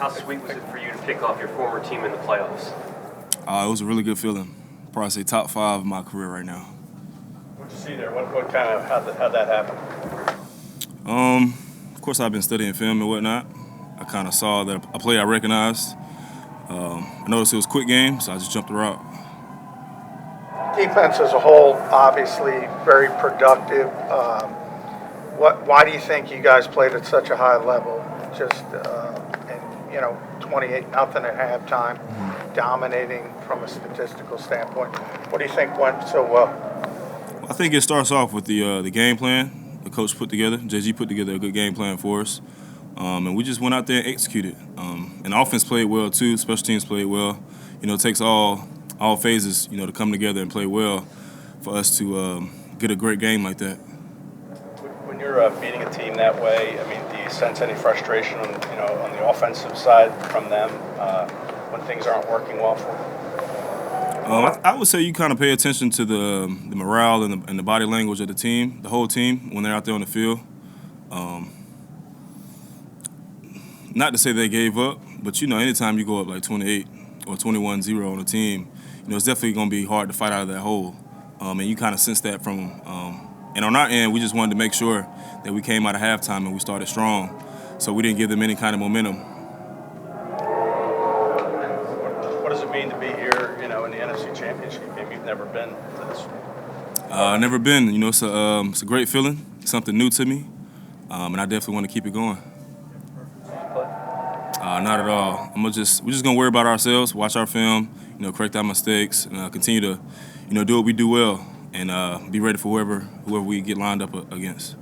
How sweet was it for you to pick off your former team in the playoffs? It was a really good feeling. Probably say top 5 of my career right now. What'd you see there? What kind of how'd that happen? Of course, I've been studying film and whatnot. I kind of saw that a play I recognized. I noticed it was a quick game, so I just jumped the route. Defense as a whole, obviously very productive. Why do you think you guys played at such a high level? Just, 28-0 at halftime, dominating from a statistical standpoint. What do you think went so well? I think it starts off with the game plan the coach put together. JG put together a good game plan for us. And we just went out there and executed. And offense played well, too. Special teams played well. It takes all phases, to come together and play well for us to get a great game like that. When you're beating a team that way, do you sense any frustration on the offensive side from them when things aren't working well for them? I would say you kind of pay attention to the morale and the body language of the team, the whole team, when they're out there on the field. Not to say they gave up, but, anytime you go up like 28 or 21-0 on a team, it's definitely going to be hard to fight out of that hole. And you kind of sense that from them. And on our end, we just wanted to make sure that we came out of halftime and we started strong, so we didn't give them any kind of momentum. What does it mean to be here, in the NFC Championship game? You've never been to this. Never been. It's a great feeling, something new to me, and I definitely want to keep it going. Not at all. We're just gonna worry about ourselves, watch our film, correct our mistakes, and continue to, do what we do well, and be ready for whoever we get lined up against.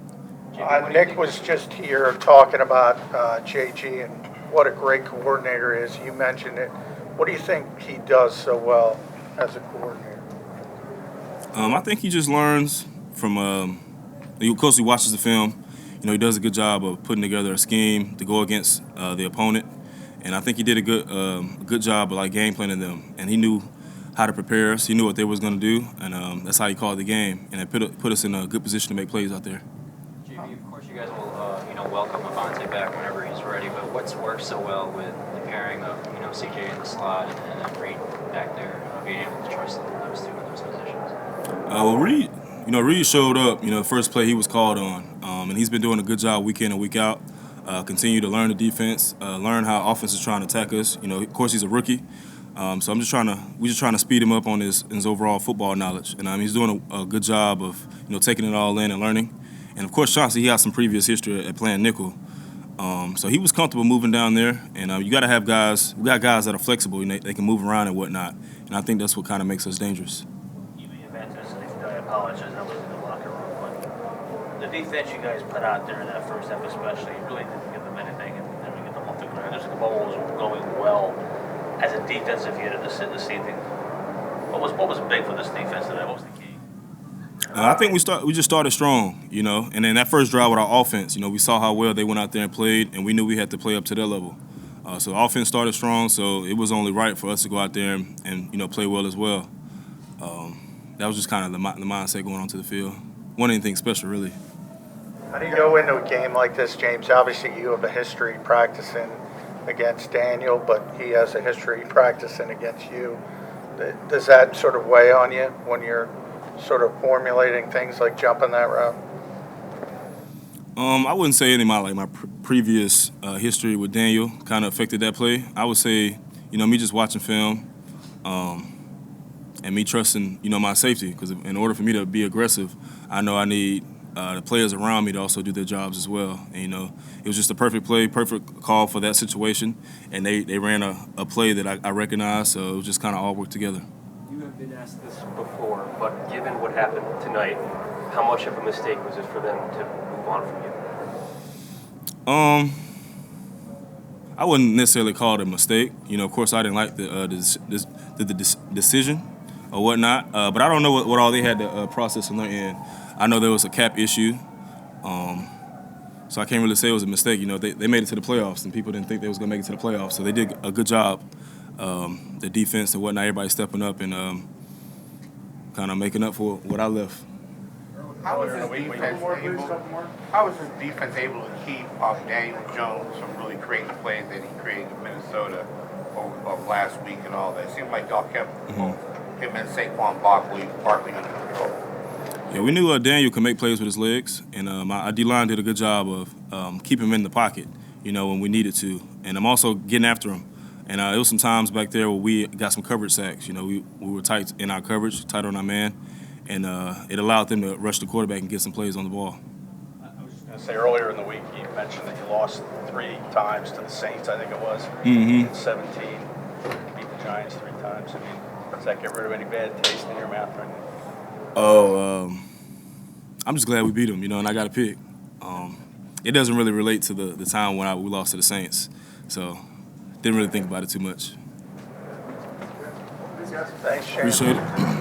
Nick was just here talking about JG and what a great coordinator is. You mentioned it. What do you think he does so well as a coordinator? I think he just learns from. Of course, he watches the film. He does a good job of putting together a scheme to go against the opponent, and I think he did a good job of game planning them. And he knew how to prepare us. He knew what they was going to do, and that's how he called the game. And it put us in a good position to make plays out there. JB, of course, you guys will welcome Avante back whenever he's ready. But what's worked so well with the pairing of CJ in the slot and Reed back there, being able to trust those two in those positions? Reed showed up. The first play he was called on, and he's been doing a good job week in and week out. Continue to learn the defense, learn how offense is trying to attack us. Of course, he's a rookie, so we're just trying to speed him up on his overall football knowledge, and he's doing a good job of taking it all in and learning. And of course, Chauncey, he has some previous history at playing nickel, so he was comfortable moving down there. And you got to have guys. We got guys that are flexible, and they can move around and whatnot. And I think that's what kind of makes us dangerous. I apologize, I was in the locker room, but the defense you guys put out there in that first half especially, you really didn't give them anything, and then we get them off the ground. Just the ball was going well as a defensive unit this evening. What was big for this defense today? What was the key? I think we just started strong, and then that first drive with our offense, we saw how well they went out there and played, and we knew we had to play up to their level. So the offense started strong, so it was only right for us to go out there and play well as well. That was just kind of the mindset going onto the field. Wasn't anything special, really. How do you go into a game like this, James? Obviously, you have a history practicing against Daniel, but he has a history practicing against you. Does that sort of weigh on you when you're sort of formulating things like jumping that route? I wouldn't say any of my previous history with Daniel kind of affected that play. I would say, me just watching film, and me trusting, my safety, because in order for me to be aggressive, I know I need the players around me to also do their jobs as well. And, it was just a perfect play, perfect call for that situation, and they ran a play that I recognized, so it was just kind of all worked together. You have been asked this before, but given what happened tonight, how much of a mistake was it for them to move on from you? I wouldn't necessarily call it a mistake. Of course, I didn't like the decision or whatnot, but I don't know what all they had to process on their end. I know there was a cap issue, so I can't really say it was a mistake. They made it to the playoffs, and people didn't think they was going to make it to the playoffs, so they did a good job. The defense and whatnot, everybody stepping up and kind of making up for what I left. How was his defense able to keep Daniel Jones from really creating plays that he created a minute last week and all that. It seemed like y'all kept him and Saquon Barkley under control. Yeah, we knew Daniel could make plays with his legs, and our D-line did a good job of keeping him in the pocket, when we needed to. And I'm also getting after him. And it was some times back there where we got some coverage sacks. We were tight in our coverage, tight on our man, and it allowed them to rush the quarterback and get some plays on the ball. I was just going to say, earlier in the week, you mentioned that you lost 3 times to the Saints, I think it was, in 17. Beat the Giants 3 times. I mean, does that get rid of any bad taste in your mouth or anything? I'm just glad we beat them, and I got a pick. It doesn't really relate to the time when we lost to the Saints, so didn't really think about it too much. Thanks, Shane. Appreciate it.